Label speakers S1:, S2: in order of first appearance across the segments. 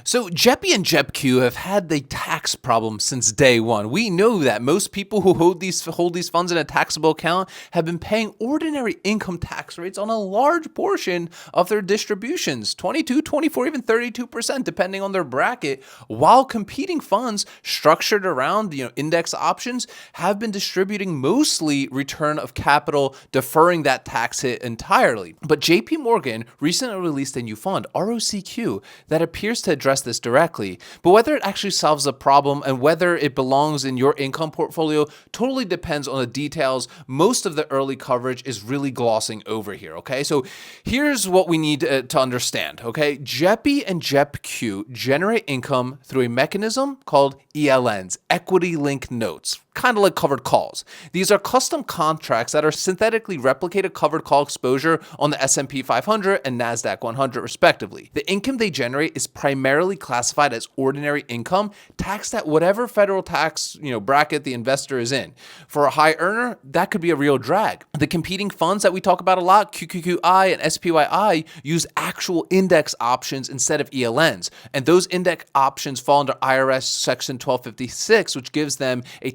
S1: So JEPI and JEPQ have had the tax problem since day one. We know that most people who hold these funds in a taxable account have been paying ordinary income tax rates on a large portion of their distributions, 22, 24, even 32%, depending on their bracket, while competing funds structured around index options have been distributing mostly return of capital, deferring that tax hit entirely. But JP Morgan recently released a new fund, ROCQ, that appears to address this directly. But whether it actually solves the problem and whether it belongs in your income portfolio totally depends on the details. Most of the early coverage is really glossing over here, okay? So here's what we need to understand, okay? JEPI and JEPQ generate income through a mechanism called ELNs, equity linked notes, kind of like covered calls. These are custom contracts that are synthetically replicated covered call exposure on the S&P 500 and NASDAQ 100 respectively. The income they generate is primarily classified as ordinary income, taxed at whatever federal tax bracket the investor is in. For a high earner, that could be a real drag. The competing funds that we talk about a lot, QQQI and SPYI, use actual index options instead of ELNs. And those index options fall under IRS Section 1256, which gives them a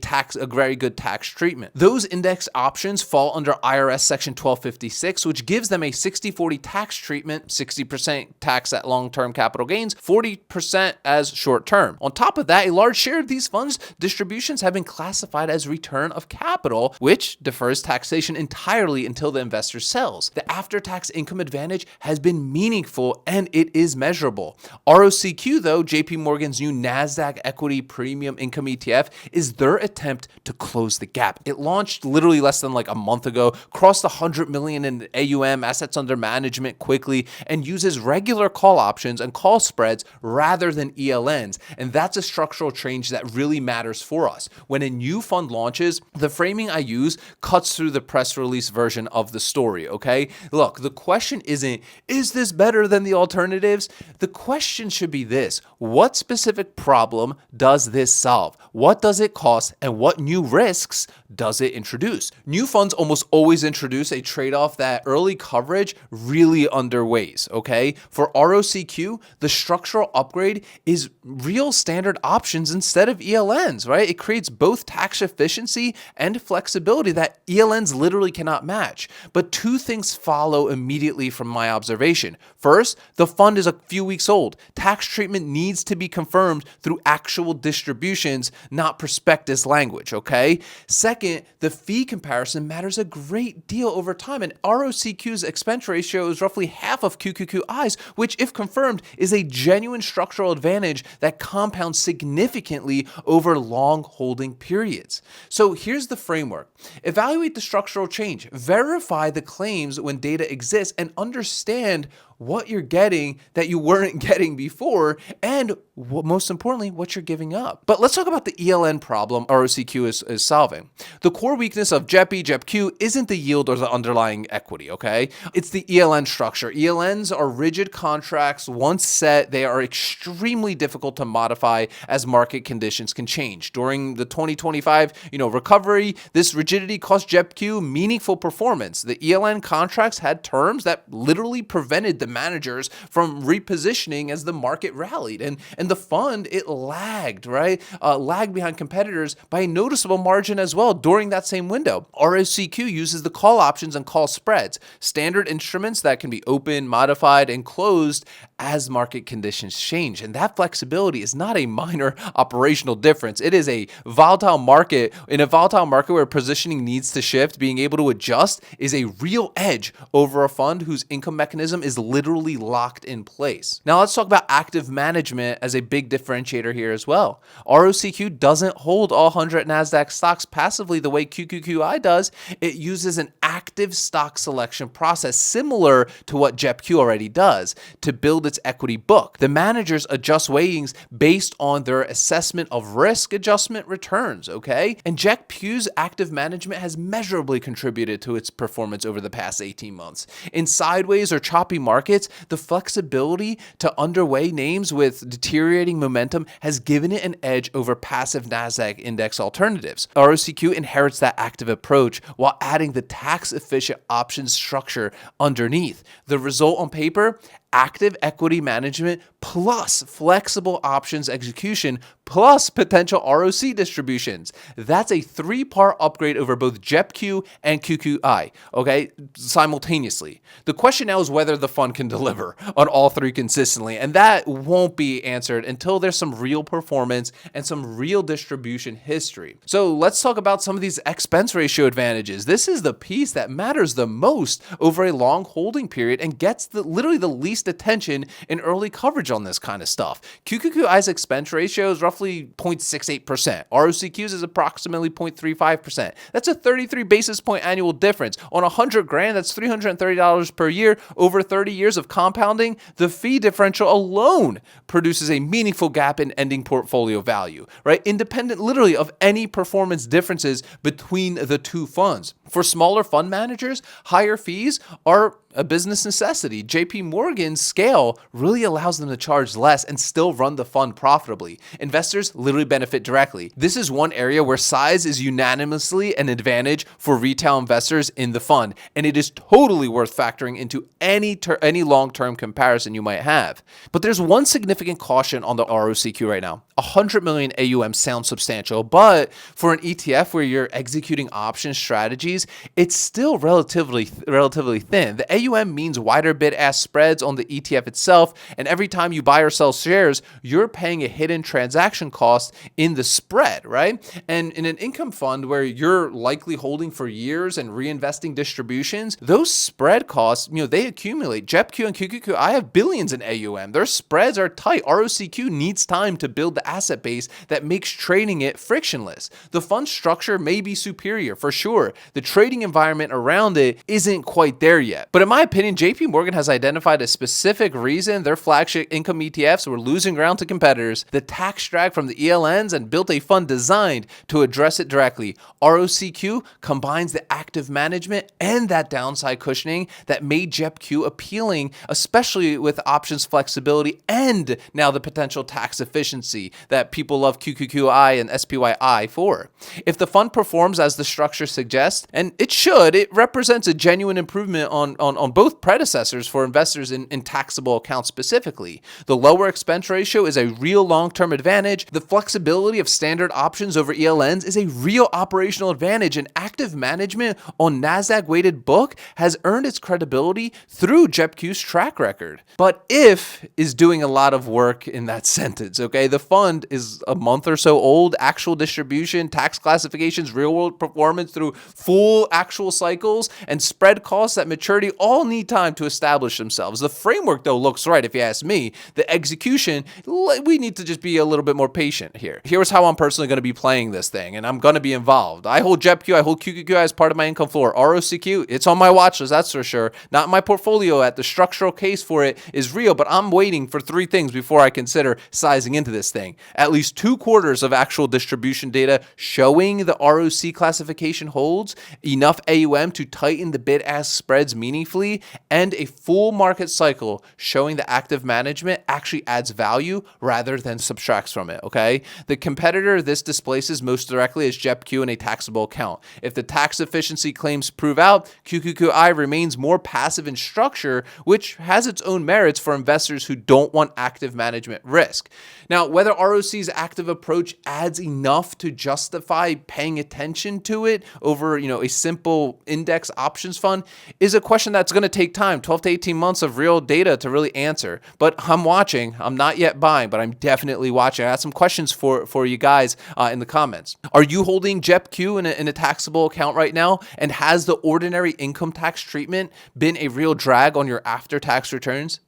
S1: very good tax treatment. Those index options fall under IRS Section 1256, which gives them a 60-40 tax treatment, 60% tax at long-term capital gains, 40% as short-term. On top of that, a large share of these funds distributions have been classified as return of capital, which defers taxation entirely until the investor sells. The after-tax income advantage has been meaningful and it is measurable. ROCQ, though, JP Morgan's new NASDAQ Equity Premium Income ETF, is their attempt to close the gap. It launched literally less than a month ago, crossed 100 million in AUM, assets under management, quickly, and uses regular call options and call spreads rather than ELNs. And that's a structural change that really matters for us. When a new fund launches, the framing I use cuts through the press release version of the story, okay? Look, the question isn't, is this better than the alternatives? The question should be this: what specific problem does this solve? What does it cost? And what new risks does it introduce? New funds almost always introduce a trade-off that early coverage really underweighs, okay? For ROCQ, the structural upgrade is real standard options instead of ELNs, right? It creates both tax efficiency and flexibility that ELNs literally cannot match. But two things follow immediately from my observation. First, the fund is a few weeks old. Tax treatment needs to be confirmed through actual distributions, not prospectus language, okay? Second, the fee comparison matters a great deal over time, and ROCQ's expense ratio is roughly half of QQQI's, which, if confirmed, is a genuine structural advantage that compounds significantly over long holding periods. So here's the framework. Evaluate the structural change, verify the claims when data exists, and understand what you're getting that you weren't getting before, and most importantly, what you're giving up. But let's talk about the ELN problem ROCQ is solving. The core weakness of JEPI, JEPQ isn't the yield or the underlying equity, okay? It's the ELN structure. ELNs are rigid contracts. Once set, they are extremely difficult to modify as market conditions can change. During the 2025, recovery, this rigidity cost JEPQ meaningful performance. The ELN contracts had terms that literally prevented the managers from repositioning as the market rallied. And the fund, it lagged, right? Lagged behind competitors by a noticeable margin as well during that same window. ROCQ uses the call options and call spreads, standard instruments that can be opened, modified, and closed as market conditions change. And that flexibility is not a minor operational difference. It is a volatile market. In a volatile market where positioning needs to shift, being able to adjust is a real edge over a fund whose income mechanism is literally locked in place. Now let's talk about active management as a big differentiator here as well. ROCQ doesn't hold all 100 NASDAQ stocks passively the way QQQI does. It uses an active stock selection process similar to what JEPQ already does to build its equity book. The managers adjust weightings based on their assessment of risk adjustment returns, okay? And JEPQ's active management has measurably contributed to its performance over the past 18 months. In sideways or choppy markets, the flexibility to underway names with deteriorating momentum has given it an edge over passive NASDAQ index alternatives. ROCQ inherits that active approach while adding the tax-efficient options structure underneath. The result on paper, active equity management plus flexible options execution plus potential ROC distributions. That's a 3-part upgrade over both JEPQ and QQI, okay, simultaneously. The question now is whether the fund can deliver on all three consistently, and that won't be answered until there's some real performance and some real distribution history. So let's talk about some of these expense ratio advantages. This is the piece that matters the most over a long holding period and gets literally the least attention in early coverage on this kind of stuff. QQQI's expense ratio is roughly 0.68%. ROCQ's is approximately 0.35%. That's a 33 basis point annual difference. On 100 grand, that's $330 per year. Over 30 years of compounding, the fee differential alone produces a meaningful gap in ending portfolio value, right? Independent literally of any performance differences between the two funds. For smaller fund managers, higher fees are a business necessity. JP Morgan's scale really allows them to charge less and still run the fund profitably. Investors literally benefit directly. This is one area where size is unanimously an advantage for retail investors in the fund, and it is totally worth factoring into any long-term comparison you might have. But there's one significant caution on the ROCQ right now. 100 million AUM sounds substantial, but for an ETF where you're executing option strategies, it's still relatively thin. The AUM means wider bid-ask spreads on the ETF itself, and every time you buy or sell shares, you're paying a hidden transaction cost in the spread, right? And in an income fund where you're likely holding for years and reinvesting distributions, those spread costs, they accumulate. JEPQ and QQQI have billions in AUM. Their spreads are tight. ROCQ needs time to build the asset base that makes trading it frictionless. The fund structure may be superior for sure. The trading environment around it isn't quite there yet. But in my opinion, JP Morgan has identified a specific reason their flagship income ETFs were losing ground to competitors, the tax drag from the ELNs, and built a fund designed to address it directly. ROCQ combines the active management and that downside cushioning that made JEPQ appealing, especially with options flexibility and now the potential tax efficiency that people love QQQI and SPYI for. If the fund performs as the structure suggests, and it should, it represents a genuine improvement on both predecessors for investors in taxable accounts specifically. The lower expense ratio is a real long-term advantage. The flexibility of standard options over ELNs is a real operational advantage, and active management on NASDAQ-weighted book has earned its credibility through JEPQ's track record. But if is doing a lot of work in that sentence, okay? The fund is a month or so old. Actual distribution, tax classifications, real-world performance through full actual cycles, and spread costs at maturity all need time to establish themselves. The framework, though, looks right if you ask me. The execution, we need to just be a little bit more patient here. Here's how I'm personally going to be playing this thing, and I'm going to be involved. I hold JEPQ, I hold QQQ as part of my income floor. ROCQ, it's on my watch list, that's for sure. Not in my portfolio yet. The structural case for it is real, but I'm waiting for 3 things before I consider sizing into this thing. At least 2 quarters of actual distribution data showing the ROC classification holds enough AUM to tighten the bid-ask spreads meaningfully, and a full market cycle showing the active management actually adds value rather than subtracts from it, okay? The competitor this displaces most directly is JEPQ in a taxable account. If the tax efficiency claims prove out, QQQI remains more passive in structure, which has its own merits for investors who don't want active management risk. Now, whether ROC's active approach adds enough to justify paying attention to it over, a simple index options fund is a question that's going to take time, 12 to 18 months of real data to really answer. But I'm watching. I'm not yet buying, but I'm definitely watching. I have some questions for you guys in the comments. Are you holding JEPQ in a taxable account right now? And has the ordinary income tax treatment been a real drag on your after-tax returns?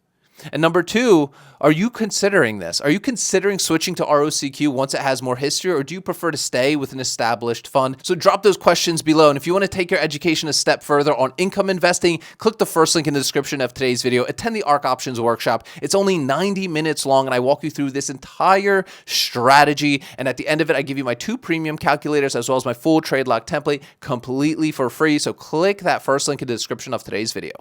S1: And number 2, are you considering this? Are you considering switching to ROCQ once it has more history, or do you prefer to stay with an established fund? So drop those questions below. And if you want to take your education a step further on income investing, click the first link in the description of today's video. Attend the Ark Options workshop. It's only 90 minutes long, and I walk you through this entire strategy. And at the end of it, I give you my 2 premium calculators as well as my full trade log template completely for free. So click that first link in the description of today's video.